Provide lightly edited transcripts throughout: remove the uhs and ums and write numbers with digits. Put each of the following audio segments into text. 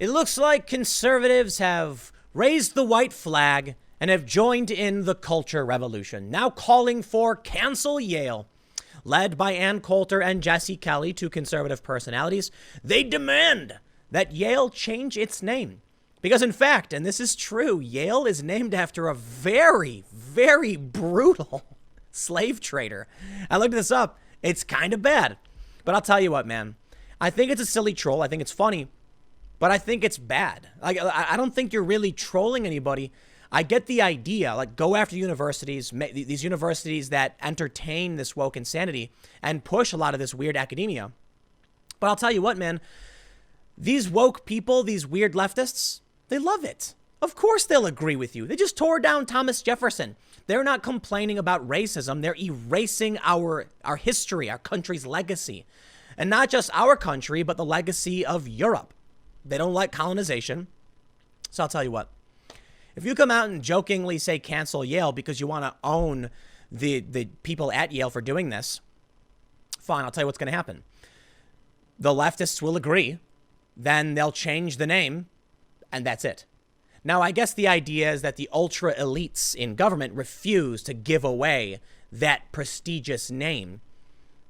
It looks like conservatives have raised the white flag and have joined in the culture revolution, now calling for cancel Yale. Led by Ann Coulter and Jesse Kelly, two conservative personalities, they demand that Yale change its name. Because in fact, and this is true, Yale is named after a very, very brutal slave trader. I looked this up. It's kind of bad. But I'll tell you what, man. I think it's a silly troll. I think it's funny. But I think it's bad. Like, I don't think you're really trolling anybody. I get the idea, like go after universities, these universities that entertain this woke insanity and push a lot of this weird academia. But I'll tell you what, man, these woke people, these weird leftists, they love it. Of course they'll agree with you. They just tore down Thomas Jefferson. They're not complaining about racism. They're erasing our history, our country's legacy. And not just our country, but the legacy of Europe. They don't like colonization. So I'll tell you what. If you come out and jokingly say cancel Yale because you want to own the people at Yale for doing this, fine, I'll tell you what's going to happen. The leftists will agree. Then they'll change the name, and that's it. Now, I guess the idea is that the ultra elites in government refuse to give away that prestigious name.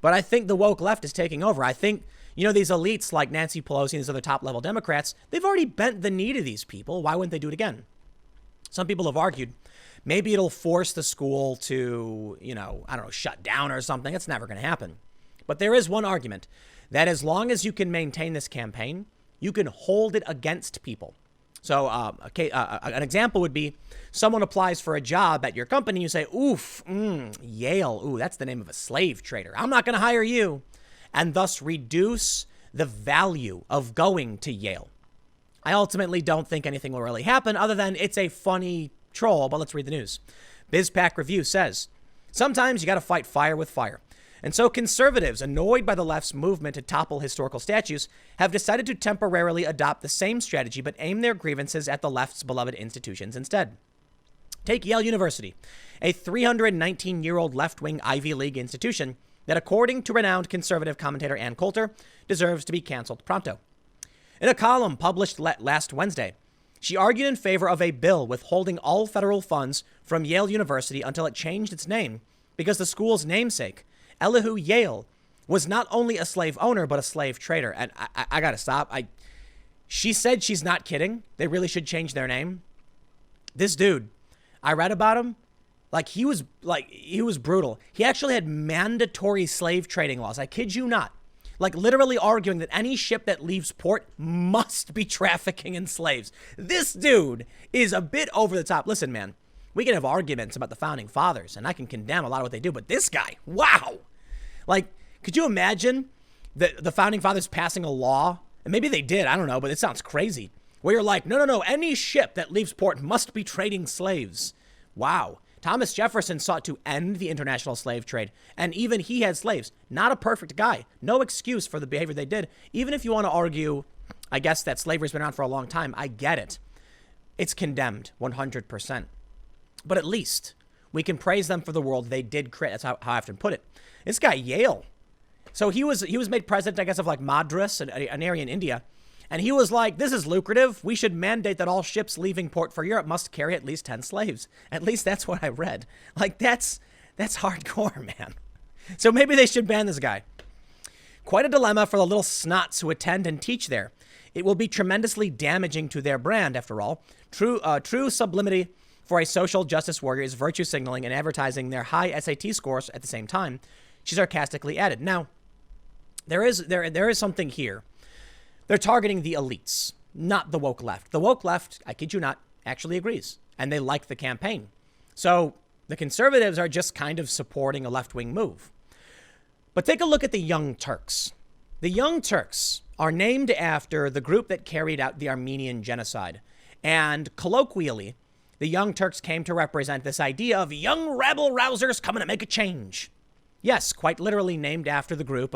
But I think the woke left is taking over. I think, these elites like Nancy Pelosi and these other top-level Democrats, they've already bent the knee to these people. Why wouldn't they do it again? Some people have argued maybe it'll force the school to, shut down or something. It's never going to happen. But there is one argument that as long as you can maintain this campaign, you can hold it against people. So an example would be someone applies for a job at your company. You say, Yale. Ooh, that's the name of a slave trader. I'm not going to hire you. And thus reduce the value of going to Yale. I ultimately don't think anything will really happen other than it's a funny troll, but let's read the news. BizPack Review says, sometimes you got to fight fire with fire. And so conservatives, annoyed by the left's movement to topple historical statues, have decided to temporarily adopt the same strategy but aim their grievances at the left's beloved institutions instead. Take Yale University, a 319-year-old left-wing Ivy League institution that, according to renowned conservative commentator Ann Coulter, deserves to be canceled pronto. In a column published last Wednesday, she argued in favor of a bill withholding all federal funds from Yale University until it changed its name because the school's namesake, Elihu Yale, was not only a slave owner, but a slave trader. And I got to stop. She said she's not kidding. They really should change their name. This dude, I read about him. He was brutal. He actually had mandatory slave trading laws. I kid you not. Literally arguing that any ship that leaves port must be trafficking in slaves. This dude is a bit over the top. Listen, man, we can have arguments about the founding fathers, and I can condemn a lot of what they do, but this guy, wow. Could you imagine the founding fathers passing a law? And maybe they did, I don't know, but it sounds crazy. Where you're like, no, any ship that leaves port must be trading slaves. Wow. Thomas Jefferson sought to end the international slave trade, and even he had slaves. Not a perfect guy. No excuse for the behavior they did. Even if you want to argue, I guess, that slavery's been around for a long time, I get it. It's condemned 100%. But at least we can praise them for the world they did create. That's how I often put it. This guy, Yale. So he was made president, I guess, of Madras, an area in India. And he was like, this is lucrative. We should mandate that all ships leaving port for Europe must carry at least 10 slaves. At least that's what I read. That's hardcore, man. So maybe they should ban this guy. Quite a dilemma for the little snots who attend and teach there. It will be tremendously damaging to their brand, after all. True sublimity for a social justice warrior is virtue signaling and advertising their high SAT scores at the same time, she sarcastically added. Now, there is something here. They're targeting the elites, not the woke left. The woke left, I kid you not, actually agrees, and they like the campaign. So the conservatives are just kind of supporting a left-wing move. But take a look at the Young Turks. The Young Turks are named after the group that carried out the Armenian genocide. And colloquially, the Young Turks came to represent this idea of young rabble-rousers coming to make a change. Yes, quite literally named after the group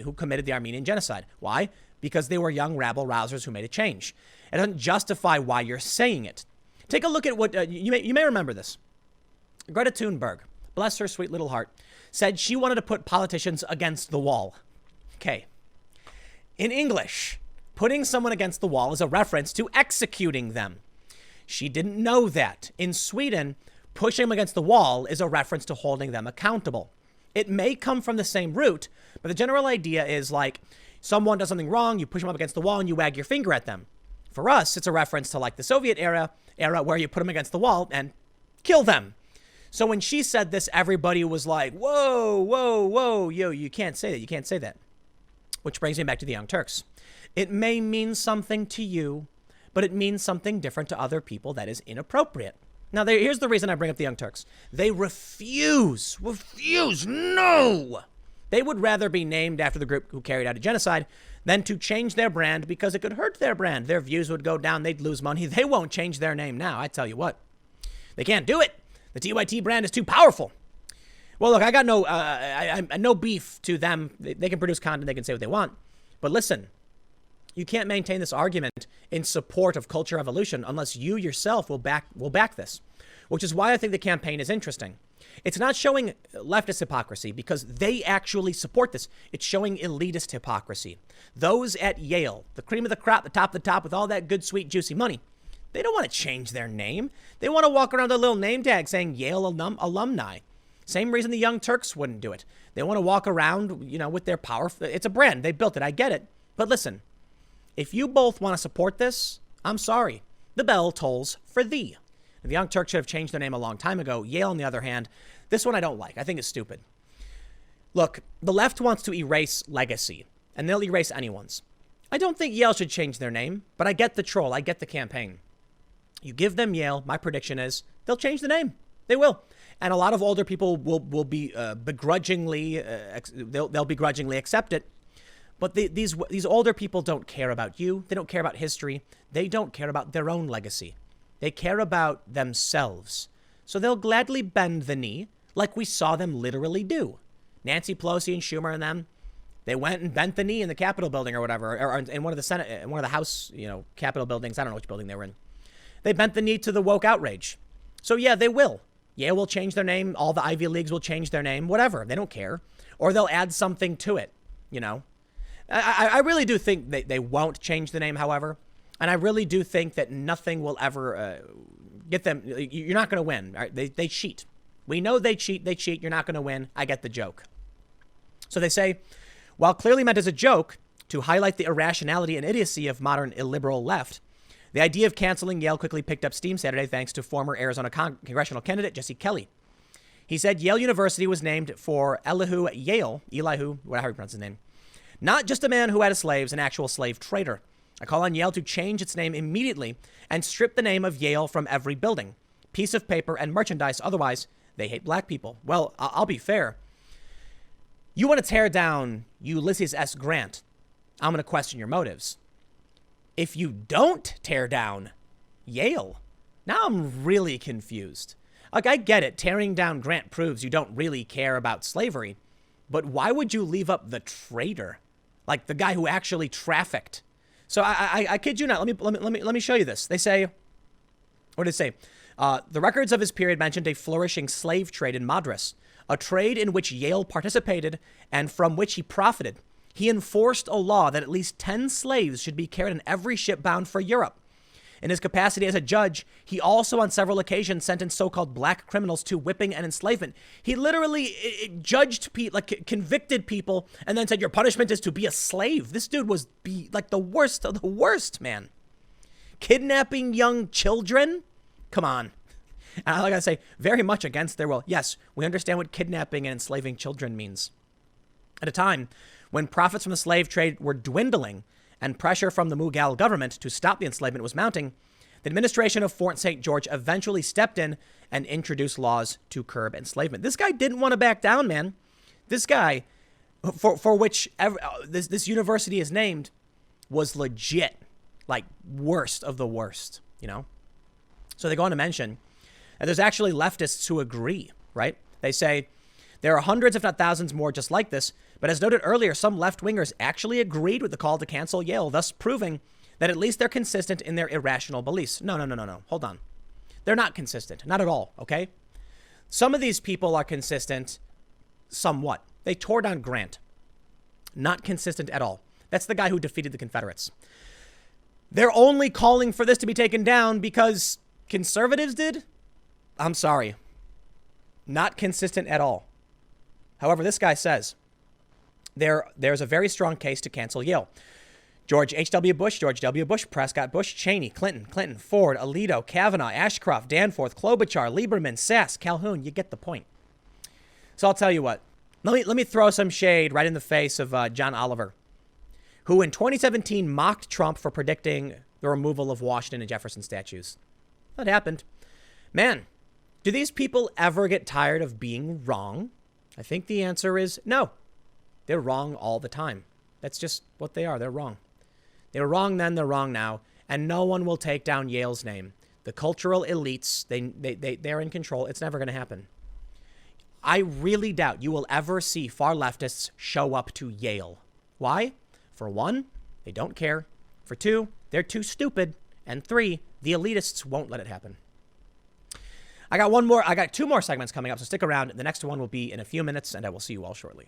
who committed the Armenian genocide. Why? Because they were young rabble-rousers who made a change. It doesn't justify why you're saying it. Take a look at what, you may remember this. Greta Thunberg, bless her sweet little heart, said she wanted to put politicians against the wall. Okay. In English, Putting someone against the wall is a reference to executing them. She didn't know that. In Sweden, pushing them against the wall is a reference to holding them accountable. It may come from the same root, but the general idea is like someone does something wrong, you push them up against the wall and you wag your finger at them. For us, it's a reference to like the Soviet era where you put them against the wall and kill them. So when she said this, everybody was like, whoa, whoa, whoa, yo, you can't say that. You can't say that. Which brings me back to the Young Turks. It may mean something to you, but it means something different to other people that is inappropriate. Now, here's the reason I bring up the Young Turks. They refuse, no! They would rather be named after the group who carried out a genocide than to change their brand because it could hurt their brand. Their views would go down. They'd lose money. They won't change their name now. I tell you what. They can't do it. The TYT brand is too powerful. Well, look, I got no beef to them. They can produce content. They can say what they want. But listen, you can't maintain this argument in support of culture evolution unless you yourself will back this, which is why I think the campaign is interesting. It's not showing leftist hypocrisy because they actually support this. It's showing elitist hypocrisy. Those at Yale, the cream of the crop, the top with all that good, sweet, juicy money, they don't want to change their name. They want to walk around with a little name tag saying Yale alumni. Same reason the Young Turks wouldn't do it. They want to walk around, with their power. It's a brand. They built it. I get it. But listen, if you both want to support this, I'm sorry. The bell tolls for thee. The Young Turks should have changed their name a long time ago. Yale, on the other hand, this one I don't like. I think it's stupid. Look, the left wants to erase legacy, and they'll erase anyone's. I don't think Yale should change their name, but I get the troll. I get the campaign. You give them Yale, my prediction is they'll change the name. They will. And a lot of older people will be begrudgingly, they'll begrudgingly accept it. But these older people don't care about you. They don't care about history. They don't care about their own legacy. They care about themselves. So they'll gladly bend the knee like we saw them literally do. Nancy Pelosi and Schumer and them, they went and bent the knee in the Capitol building or whatever, or in one of the Senate, in one of the House, Capitol buildings. I don't know which building they were in. They bent the knee to the woke outrage. So yeah, they will. Yale will change their name. All the Ivy Leagues will change their name, whatever. They don't care. Or they'll add something to it, I really do think they won't change the name, however. And I really do think that nothing will ever get them. You're not going to win. Right? They cheat. We know they cheat. They cheat. You're not going to win. I get the joke. So they say, while clearly meant as a joke to highlight the irrationality and idiocy of modern illiberal left, the idea of canceling Yale quickly picked up steam Saturday thanks to former Arizona congressional candidate Jesse Kelly. He said Yale University was named for Elihu Yale, whatever you pronounce his name, not just a man who had slaves, an actual slave trader. I call on Yale to change its name immediately and strip the name of Yale from every building, piece of paper, and merchandise. Otherwise, they hate black people. Well, I'll be fair. You want to tear down Ulysses S. Grant. I'm going to question your motives. If you don't tear down Yale, now I'm really confused. Like, I get it. Tearing down Grant proves you don't really care about slavery. But why would you leave up the traitor? Like the guy who actually trafficked. So I kid you not. Let me show you this. They say, what did it say? The records of his period mentioned a flourishing slave trade in Madras, a trade in which Yale participated and from which he profited. He enforced a law that at least 10 slaves should be carried on every ship bound for Europe. In his capacity as a judge, he also on several occasions sentenced so-called black criminals to whipping and enslavement. He literally judged people, convicted people, and then said, your punishment is to be a slave. This dude was like the worst of the worst, man. Kidnapping young children? Come on. And I gotta say, very much against their will. Yes, we understand what kidnapping and enslaving children means. At a time when profits from the slave trade were dwindling, and pressure from the Mughal government to stop the enslavement was mounting, the administration of Fort St. George eventually stepped in and introduced laws to curb enslavement. This guy didn't want to back down, man. This guy, for which this university is named, was legit, like worst of the worst, So they go on to mention that there's actually leftists who agree, right? They say there are hundreds, if not thousands more just like this. But as noted earlier, some left-wingers actually agreed with the call to cancel Yale, thus proving that at least they're consistent in their irrational beliefs. No. Hold on. They're not consistent. Not at all, okay? Some of these people are consistent somewhat. They tore down Grant. Not consistent at all. That's the guy who defeated the Confederates. They're only calling for this to be taken down because conservatives did? I'm sorry. Not consistent at all. However, this guy says there's a very strong case to cancel Yale. George H.W. Bush, George W. Bush, Prescott Bush, Cheney, Clinton, Ford, Alito, Kavanaugh, Ashcroft, Danforth, Klobuchar, Lieberman, Sass, Calhoun. You get the point. So I'll tell you what. Let me throw some shade right in the face of John Oliver, who in 2017 mocked Trump for predicting the removal of Washington and Jefferson statues. That happened. Man, do these people ever get tired of being wrong? I think the answer is no. They're wrong all the time. That's just what they are. They're wrong. They were wrong then, they're wrong now, and no one will take down Yale's name. The cultural elites, they're in control. It's never going to happen. I really doubt you will ever see far leftists show up to Yale. Why? For one, they don't care. For two, they're too stupid. And three, the elitists won't let it happen. I got two more segments coming up, so stick around. The next one will be in a few minutes, and I will see you all shortly.